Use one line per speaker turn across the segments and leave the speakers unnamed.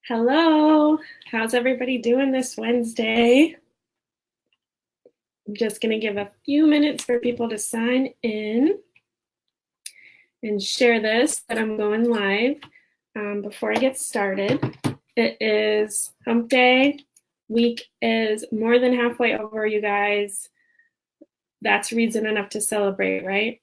Hello, how's everybody doing this Wednesday? I'm just going to give a few minutes for people to sign in and share this that I'm going live before I get started. It is hump day. Week is more than halfway over, you guys. That's reason enough to celebrate, right?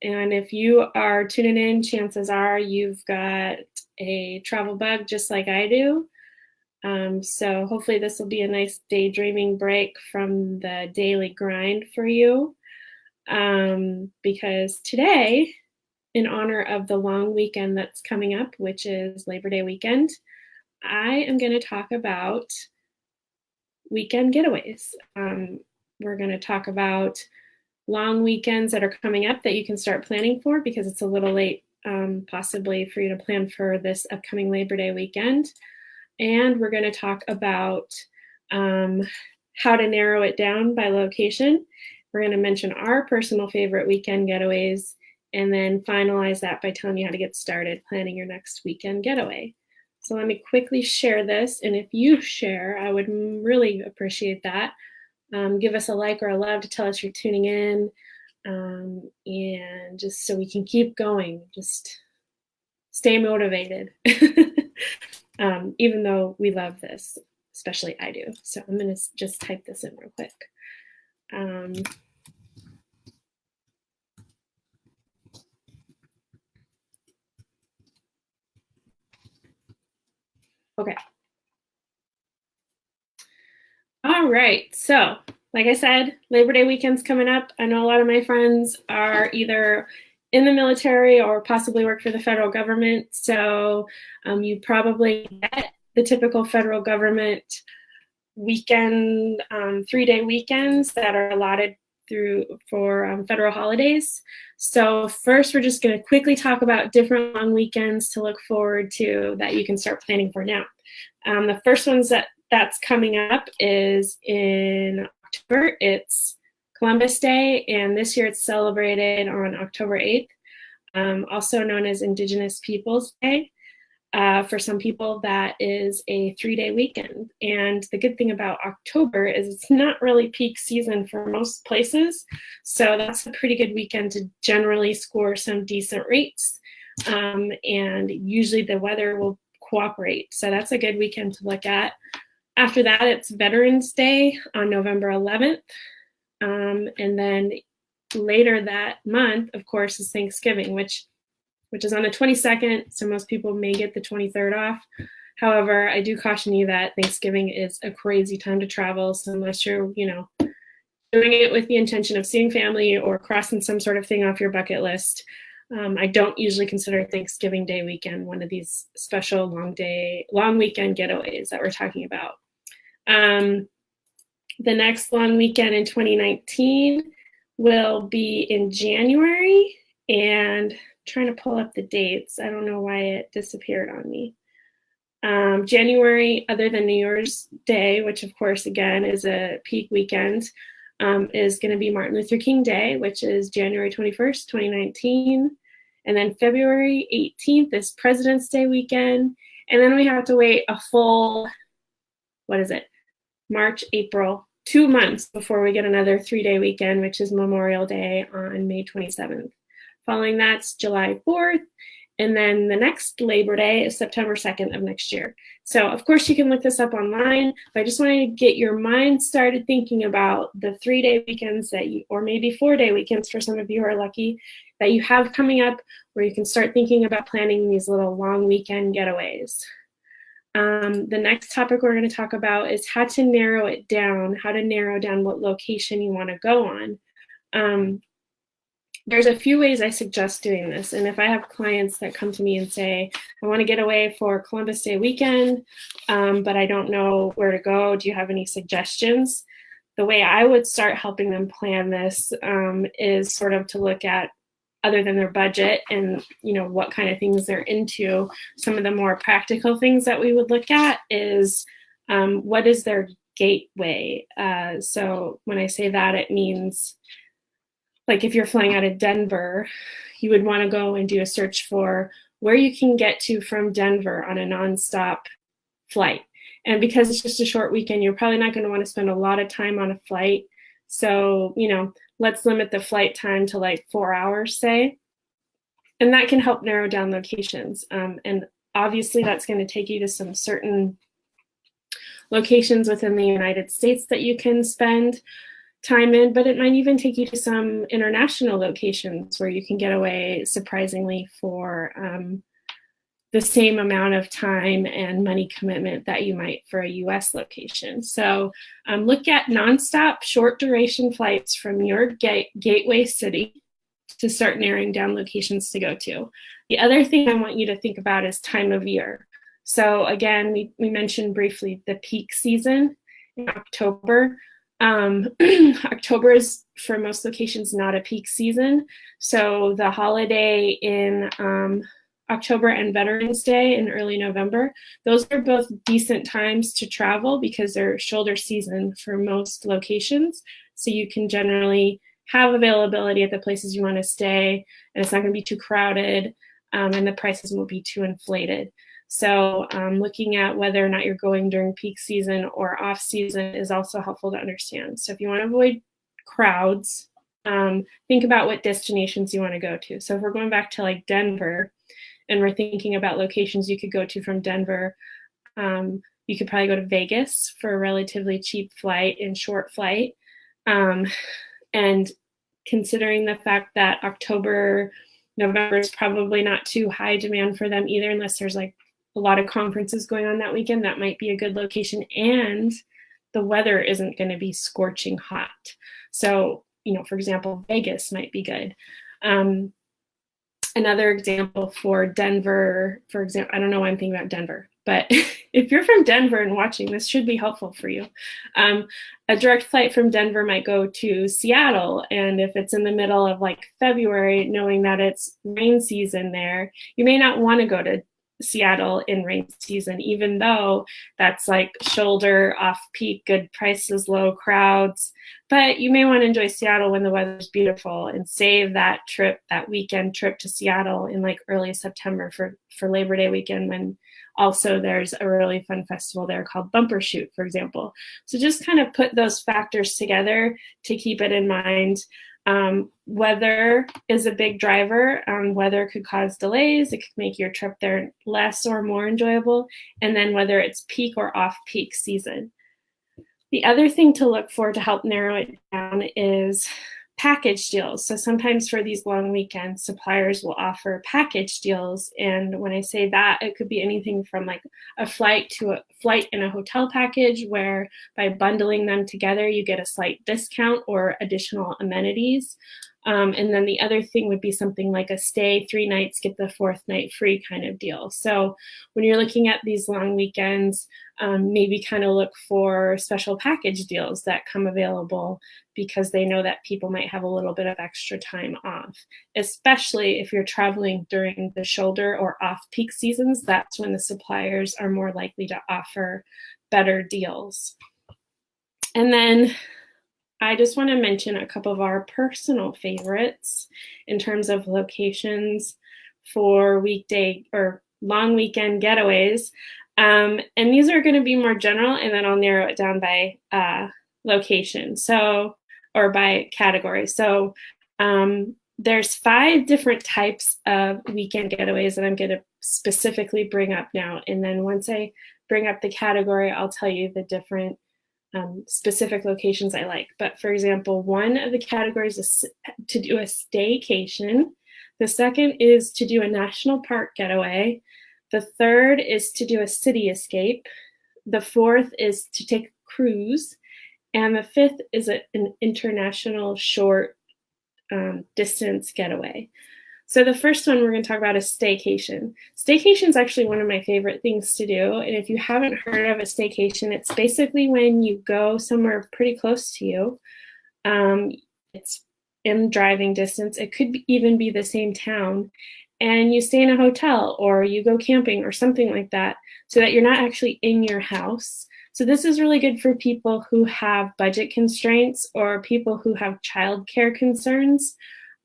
And if you are tuning in, chances are you've got a travel bug just like I do. So hopefully this will be a nice daydreaming break from the daily grind for you. Because today, in honor of the long weekend that's coming up, which is Labor Day weekend, I am going to talk about weekend getaways. We're going to talk about long weekends that are coming up that you can start planning for because it's a little late possibly for you to plan for this upcoming Labor Day weekend. And we're going to talk about how to narrow it down by location. We're going to mention our personal favorite weekend getaways and then finalize that by telling you how to get started planning your next weekend getaway. So let me quickly share this. And if you share, I would really appreciate that. Give us a like or a love to tell us you're tuning in. And just so we can keep going, just stay motivated. Even though we love this, especially I do. So I'm going to just type this in real quick. Okay. All right. So, like I said, Labor Day weekend's coming up. I know a lot of my friends are either in the military or possibly work for the federal government. So you probably get the typical federal government weekend, 3-day weekends that are allotted for federal holidays. So first, we're just going to quickly talk about different long weekends to look forward to that you can start planning for now. The first ones that's coming up is in October. It's Columbus Day, and this year it's celebrated on October 8th, also known as Indigenous Peoples Day. For some people, that is a 3-day weekend. And the good thing about October is it's not really peak season for most places. So that's a pretty good weekend to generally score some decent rates. And usually the weather will cooperate. So that's a good weekend to look at. After that, it's Veterans Day on November 11th. And then later that month, of course, is Thanksgiving, which is on the 22nd, so most people may get the 23rd off. However, I do caution you that Thanksgiving is a crazy time to travel, so unless you're, doing it with the intention of seeing family or crossing some sort of thing off your bucket list, I don't usually consider Thanksgiving Day weekend one of these special long weekend getaways that we're talking about. The next long weekend in 2019 will be in January, and trying to pull up the dates. I don't know why it disappeared on me. January, other than New Year's Day, which of course, again, is a peak weekend, is going to be Martin Luther King Day, which is January 21st, 2019. And then February 18th is President's Day weekend. And then we have to wait a full, March, April, 2 months before we get another 3-day weekend, which is Memorial Day on May 27th. Following that's July 4th, and then the next Labor Day is September 2nd of next year. So, of course, you can look this up online, but I just wanted to get your mind started thinking about the 3-day weekends or maybe 4-day weekends for some of you who are lucky, that you have coming up where you can start thinking about planning these little long weekend getaways. The next topic we're going to talk about is how to narrow down what location you want to go on. There's a few ways I suggest doing this. And if I have clients that come to me and say, I want to get away for Columbus Day weekend, but I don't know where to go, do you have any suggestions? The way I would start helping them plan this is sort of to look at, other than their budget and what kind of things they're into, some of the more practical things that we would look at is what is their gateway? So when I say that, it means, like if you're flying out of Denver, you would want to go and do a search for where you can get to from Denver on a nonstop flight. And because it's just a short weekend, you're probably not going to want to spend a lot of time on a flight. So, let's limit the flight time to like 4 hours, say. And that can help narrow down locations. And obviously that's going to take you to some certain locations within the United States that you can spend time in, but it might even take you to some international locations where you can get away surprisingly for the same amount of time and money commitment that you might for a US location. So look at nonstop short duration flights from your gateway city to start narrowing down locations to go to. The other thing I want you to think about is time of year. So again, we mentioned briefly the peak season in October. October is, for most locations, not a peak season. So the holiday in October and Veterans Day in early November, those are both decent times to travel because they're shoulder season for most locations. So you can generally have availability at the places you want to stay, and it's not going to be too crowded, and the prices won't be too inflated. So looking at whether or not you're going during peak season or off season is also helpful to understand. So if you want to avoid crowds, think about what destinations you want to go to. So if we're going back to like Denver and we're thinking about locations you could go to from Denver, you could probably go to Vegas for a relatively cheap flight and short flight. And considering the fact that October, November is probably not too high demand for them either, unless there's like a lot of conferences going on that weekend, that might be a good location. And the weather isn't going to be scorching hot. So, for example, Vegas might be good. Another example for Denver, for example, I don't know why I'm thinking about Denver, but if you're from Denver and watching, this should be helpful for you. A direct flight from Denver might go to Seattle. And if it's in the middle of like February, knowing that it's rain season there, you may not want to go to Seattle in rain season, even though that's like shoulder, off peak, good prices, low crowds. But you may want to enjoy Seattle when the weather's beautiful and save that trip, that weekend trip to Seattle in like early September for Labor Day weekend, when also there's a really fun festival there called Bumbershoot, for example. So just kind of put those factors together to keep it in mind. Weather is a big driver. Weather could cause delays. It could make your trip there less or more enjoyable. And then whether it's peak or off-peak season. The other thing to look for to help narrow it down is package deals. So sometimes for these long weekends, suppliers will offer package deals. And when I say that, it could be anything from like a flight to a flight and a hotel package, where by bundling them together, you get a slight discount or additional amenities. And then the other thing would be something like a stay 3 nights, get the 4th night free kind of deal. So when you're looking at these long weekends, maybe kind of look for special package deals that come available, because they know that people might have a little bit of extra time off, especially if you're traveling during the shoulder or off-peak seasons. That's when the suppliers are more likely to offer better deals. And then I just want to mention a couple of our personal favorites in terms of locations for weekday or long weekend getaways. And these are going to be more general, and then I'll narrow it down by location, or by category. So there's 5 different types of weekend getaways that I'm going to specifically bring up now. And then once I bring up the category, I'll tell you the different specific locations I like. But for example, one of the categories is to do a staycation. The second is to do a national park getaway. The third is to do a city escape. The fourth is to take a cruise. And the fifth is an international short distance getaway. So the first one we're going to talk about is staycation. Staycation is actually one of my favorite things to do. And if you haven't heard of a staycation, it's basically when you go somewhere pretty close to you. It's in driving distance. It could even be the same town. And you stay in a hotel, or you go camping or something like that, so that you're not actually in your house. So this is really good for people who have budget constraints or people who have childcare concerns.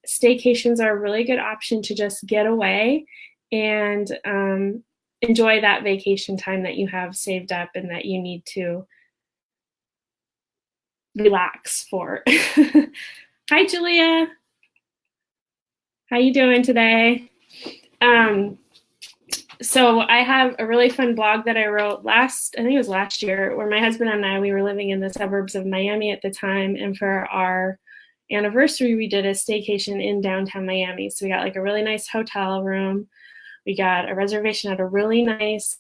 Staycations are a really good option to just get away and enjoy that vacation time that you have saved up and that you need to relax for. Hi, Julia. How you doing today? So I have a really fun blog that I wrote I think it was last year, where my husband and I, we were living in the suburbs of Miami at the time. And for our anniversary, we did a staycation in downtown Miami. So we got like a really nice hotel room. We got a reservation at a really nice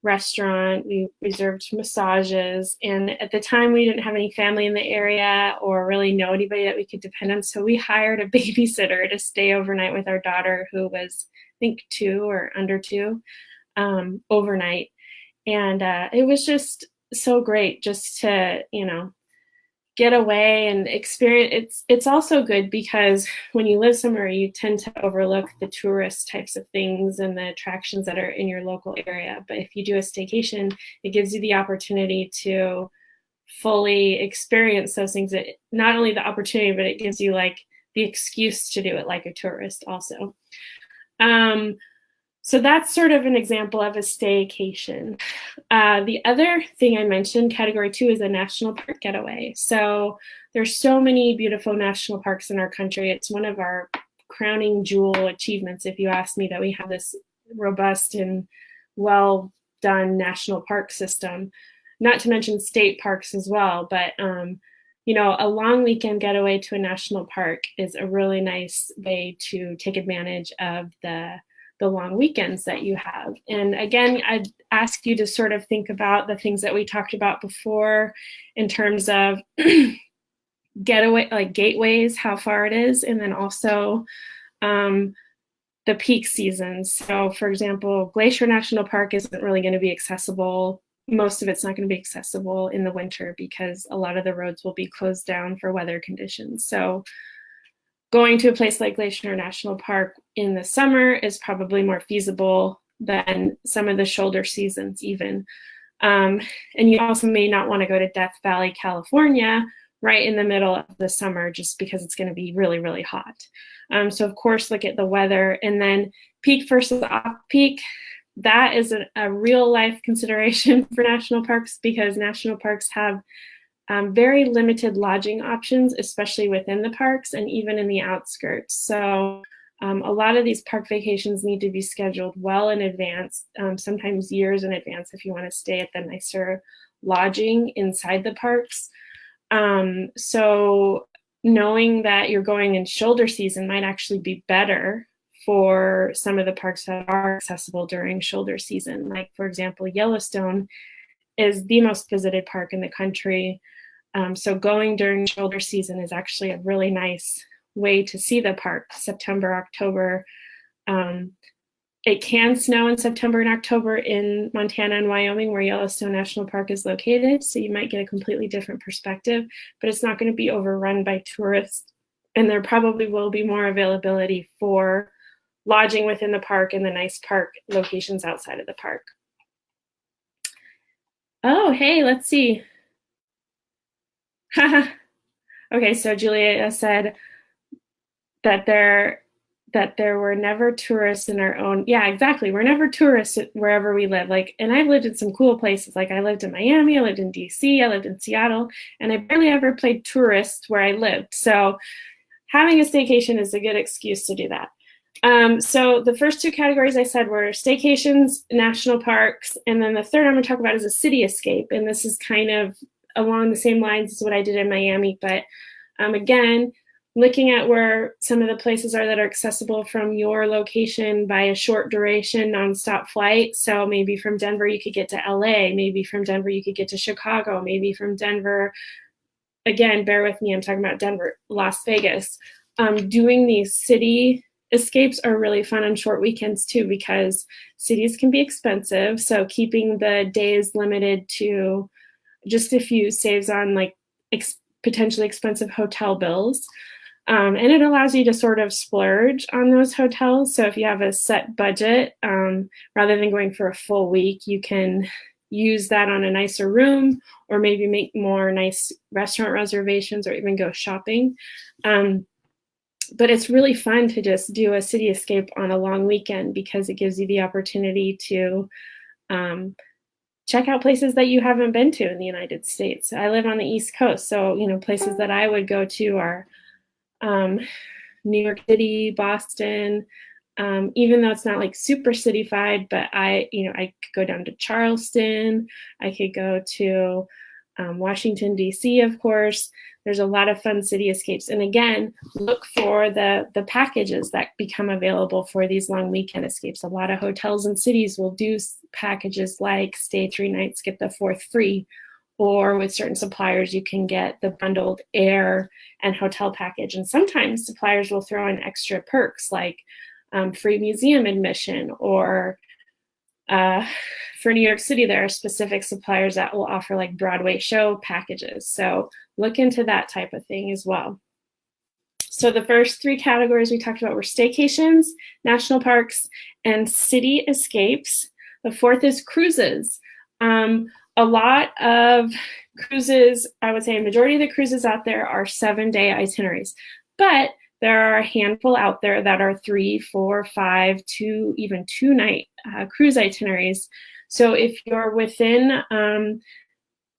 restaurant. We reserved massages. And at the time, we didn't have any family in the area or really know anybody that we could depend on. So we hired a babysitter to stay overnight with our daughter, who was, I think, 2 or under 2, overnight. And it was just so great just to, get away and experience. It's also good because when you live somewhere, you tend to overlook the tourist types of things and the attractions that are in your local area. But if you do a staycation, it gives you the opportunity to fully experience those things. Not only the opportunity, but it gives you like the excuse to do it like a tourist also. So that's sort of an example of a staycation. The other thing I mentioned, category 2, is a national park getaway. So there's so many beautiful national parks in our country. It's one of our crowning jewel achievements, if you ask me, that we have this robust and well done national park system, not to mention state parks as well. But a long weekend getaway to a national park is a really nice way to take advantage of the long weekends that you have. And again, I'd ask you to sort of think about the things that we talked about before in terms of getaway, like gateways, how far it is, and then also the peak seasons. So for example, Glacier National Park isn't really going to be accessible. Most of it's not going to be accessible in the winter because a lot of the roads will be closed down for weather conditions. So going to a place like Glacier National Park in the summer is probably more feasible than some of the shoulder seasons even. And you also may not want to go to Death Valley, California, right in the middle of the summer, just because it's going to be really, really hot. So of course, look at the weather. And then peak versus off-peak, that is a real life consideration for national parks, because national parks have very limited lodging options, especially within the parks and even in the outskirts. So a lot of these park vacations need to be scheduled well in advance, sometimes years in advance if you want to stay at the nicer lodging inside the parks. So knowing that you're going in shoulder season might actually be better for some of the parks that are accessible during shoulder season. Like, for example, Yellowstone is the most visited park in the country. So going during shoulder season is actually a really nice way to see the park. September, October. It can snow in September and October in Montana and Wyoming, where Yellowstone National Park is located. So you might get a completely different perspective, but it's not going to be overrun by tourists. And there probably will be more availability for lodging within the park and the nice park locations outside of the park. Oh, hey, let's see. Okay, so Julia said that there were never tourists in our own. Yeah, exactly. We're never tourists wherever we live. And I've lived in some cool places. Like, I lived in Miami, I lived in DC, I lived in Seattle, and I barely ever played tourist where I lived. So having a staycation is a good excuse to do that. So the first 2 categories I said were staycations, national parks, and then the third I'm going to talk about is a city escape. And this is kind of along the same lines as what I did in Miami, but again, looking at where some of the places are that are accessible from your location by a short duration nonstop flight. So maybe from Denver you could get to LA, maybe from Denver you could get to Chicago, maybe from Denver, again, bear with me, I'm talking about Denver, Las Vegas. Doing these city escapes are really fun on short weekends too, because cities can be expensive. So keeping the days limited to just a few saves on potentially expensive hotel bills. And it allows you to sort of splurge on those hotels. So if you have a set budget, rather than going for a full week, you can use that on a nicer room, or maybe make more nice restaurant reservations, or even go shopping. but it's really fun to just do a city escape on a long weekend because it gives you the opportunity to check out places that you haven't been to in the United States. I live on the East Coast, so places that I would go to are New York City, Boston, even though it's not like super cityfied, but I could go down to Charleston, I could go to Washington, D.C., of course. There's a lot of fun city escapes. And again, look for the packages that become available for these long weekend escapes. A lot of hotels and cities will do packages like stay 3 nights, get the 4th free, or with certain suppliers, you can get the bundled air and hotel package. And sometimes suppliers will throw in extra perks like free museum admission, or for New York City, there are specific suppliers that will offer like Broadway show packages. So look into that type of thing as well. So the first 3 categories we talked about were staycations, national parks, and city escapes. The 4th is cruises. A lot of cruises, I would say a majority of the cruises out there are 7-day itineraries, but there are a handful out there that are 3, 4, 5, 2, even 2-night cruise itineraries. So if you're within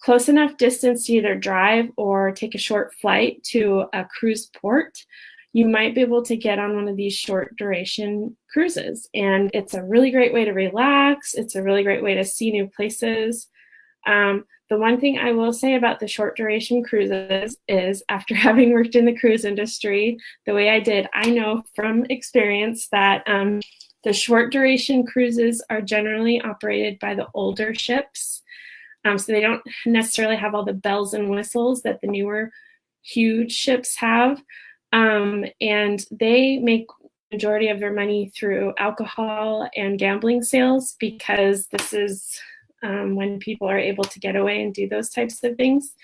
close enough distance to either drive or take a short flight to a cruise port, you might be able to get on one of these short duration cruises. And it's a really great way to relax. It's a really great way to see new places. The one thing I will say about the short duration cruises is, after having worked in the cruise industry the way I did, I know from experience that the short duration cruises are generally operated by the older ships. So they don't necessarily have all the bells and whistles that the newer huge ships have. And they make the majority of their money through alcohol and gambling sales, because this is when people are able to get away and do those types of things.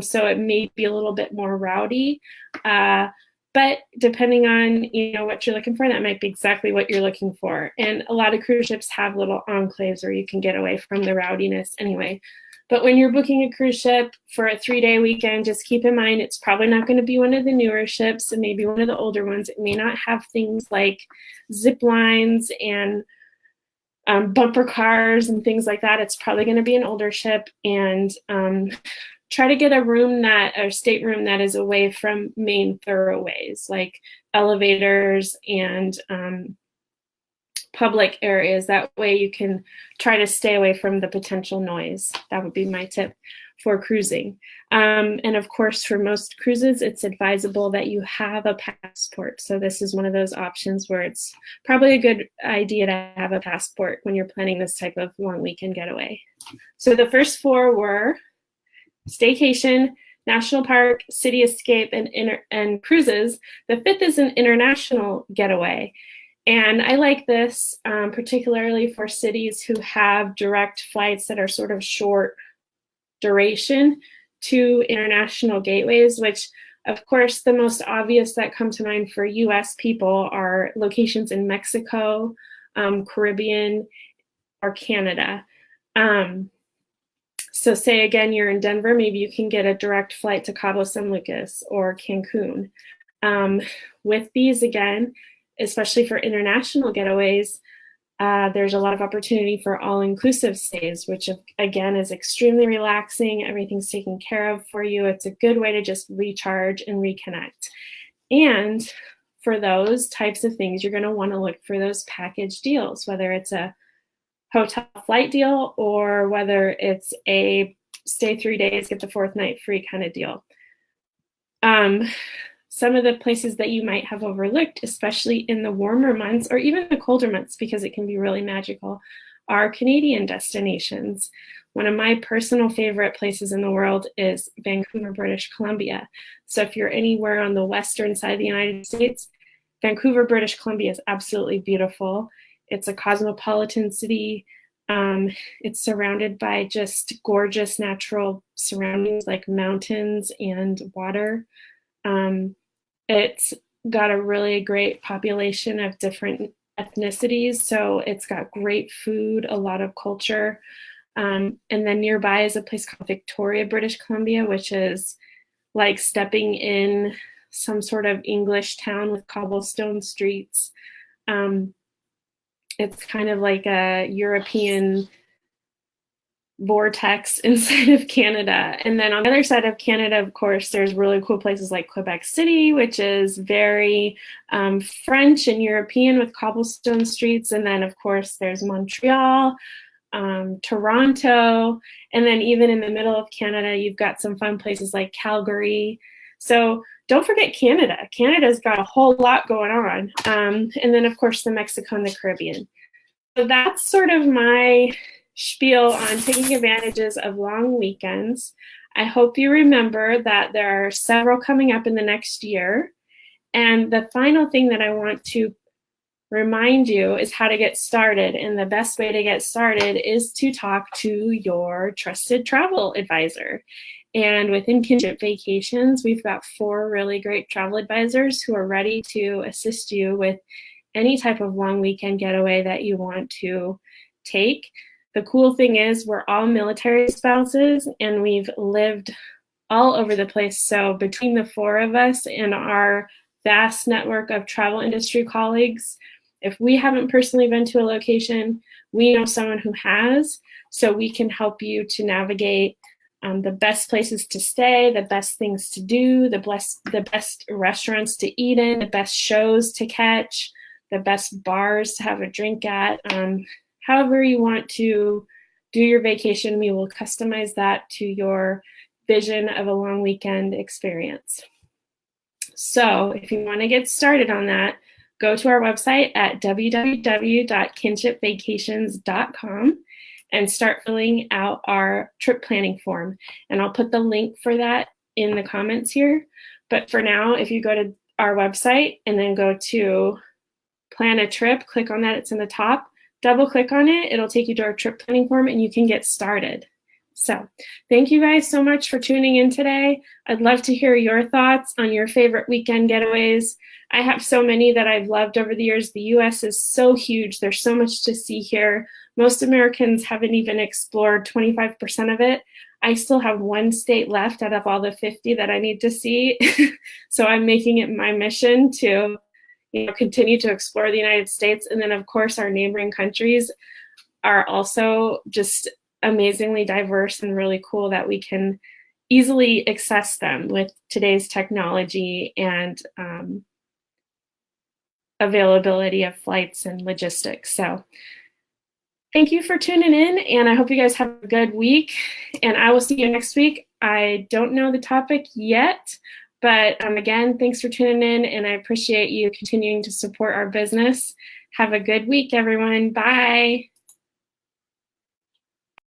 So it may be a little bit more rowdy, but depending on what you're looking for, that might be exactly what you're looking for. And a lot of cruise ships have little enclaves where you can get away from the rowdiness anyway. But when you're booking a cruise ship for a 3-day weekend, just keep in mind it's probably not going to be one of the newer ships, and maybe one of the older ones. It may not have things like zip lines and bumper cars and things like that. It's probably going to be an older ship, and try to get a room or stateroom that is away from main thoroughways like elevators and public areas. That way you can try to stay away from the potential noise. That would be my tip for cruising. And of course, for most cruises, it's advisable that you have a passport. So this is one of those options where it's probably a good idea to have a passport when you're planning this type of long weekend getaway. So the first 4 were staycation, national park, city escape, and cruises. The 5th is an international getaway. And I like this particularly for cities who have direct flights that are sort of short duration to international gateways, which of course the most obvious that come to mind for US people are locations in Mexico, Caribbean, or Canada. So say again, you're in Denver, maybe you can get a direct flight to Cabo San Lucas or Cancun. With these, again, especially for international getaways, there's a lot of opportunity for all-inclusive stays, which again is extremely relaxing. Everything's taken care of for you. It's a good way to just recharge and reconnect. And for those types of things, you're going to want to look for those package deals, whether it's a hotel flight deal or whether it's a stay 3 days, get the 4th night free kind of deal. Some of the places that you might have overlooked, especially in the warmer months or even the colder months, because it can be really magical, are Canadian destinations. One of my personal favorite places in the world is Vancouver, British Columbia. So if you're anywhere on the western side of the United States, Vancouver, British Columbia is absolutely beautiful. It's a cosmopolitan city. It's surrounded by just gorgeous natural surroundings like mountains and water. It's got a really great population of different ethnicities, so it's got great food, a lot of culture. And then nearby is a place called Victoria, British Columbia, which is like stepping in some sort of English town with cobblestone streets. It's kind of like a European vortex inside of Canada. And then on the other side of Canada, of course, there's really cool places like Quebec City, which is very French and European with cobblestone streets. And then, of course, there's Montreal, Toronto, and then even in the middle of Canada, you've got some fun places like Calgary. So don't forget Canada. Canada's got a whole lot going on. And then, of course, the Mexico and the Caribbean. So that's sort of my spiel on taking advantages of long weekends. I hope you remember that there are several coming up in the next year. And the final thing that I want to remind you is how to get started. And the best way to get started is to talk to your trusted travel advisor. And within Kinship Vacations, we've got 4 really great travel advisors who are ready to assist you with any type of long weekend getaway that you want to take. The cool thing is we're all military spouses and we've lived all over the place. So between the 4 of us and our vast network of travel industry colleagues, if we haven't personally been to a location, we know someone who has, so we can help you to navigate the best places to stay, the best things to do, the best restaurants to eat in, the best shows to catch, the best bars to have a drink at. However you want to do your vacation, we will customize that to your vision of a long weekend experience. So if you want to get started on that, go to our website at www.kinshipvacations.com and start filling out our trip planning form. And I'll put the link for that in the comments here. But for now, if you go to our website and then go to plan a trip, click on that, it's in the top. Double click on it, it'll take you to our trip planning form and you can get started. So thank you guys so much for tuning in today. I'd love to hear your thoughts on your favorite weekend getaways. I have so many that I've loved over the years. The US is so huge. There's so much to see here. Most Americans haven't even explored 25% of it. I still have 1 state left out of all the 50 that I need to see. So I'm making it my mission to continue to explore the United States. And then, of course, our neighboring countries are also just amazingly diverse and really cool that we can easily access them with today's technology and availability of flights and logistics. So thank you for tuning in, and I hope you guys have a good week, and I will see you next week. I don't know the topic yet, but again, thanks for tuning in, and I appreciate you continuing to support our business. Have a good week, everyone. Bye.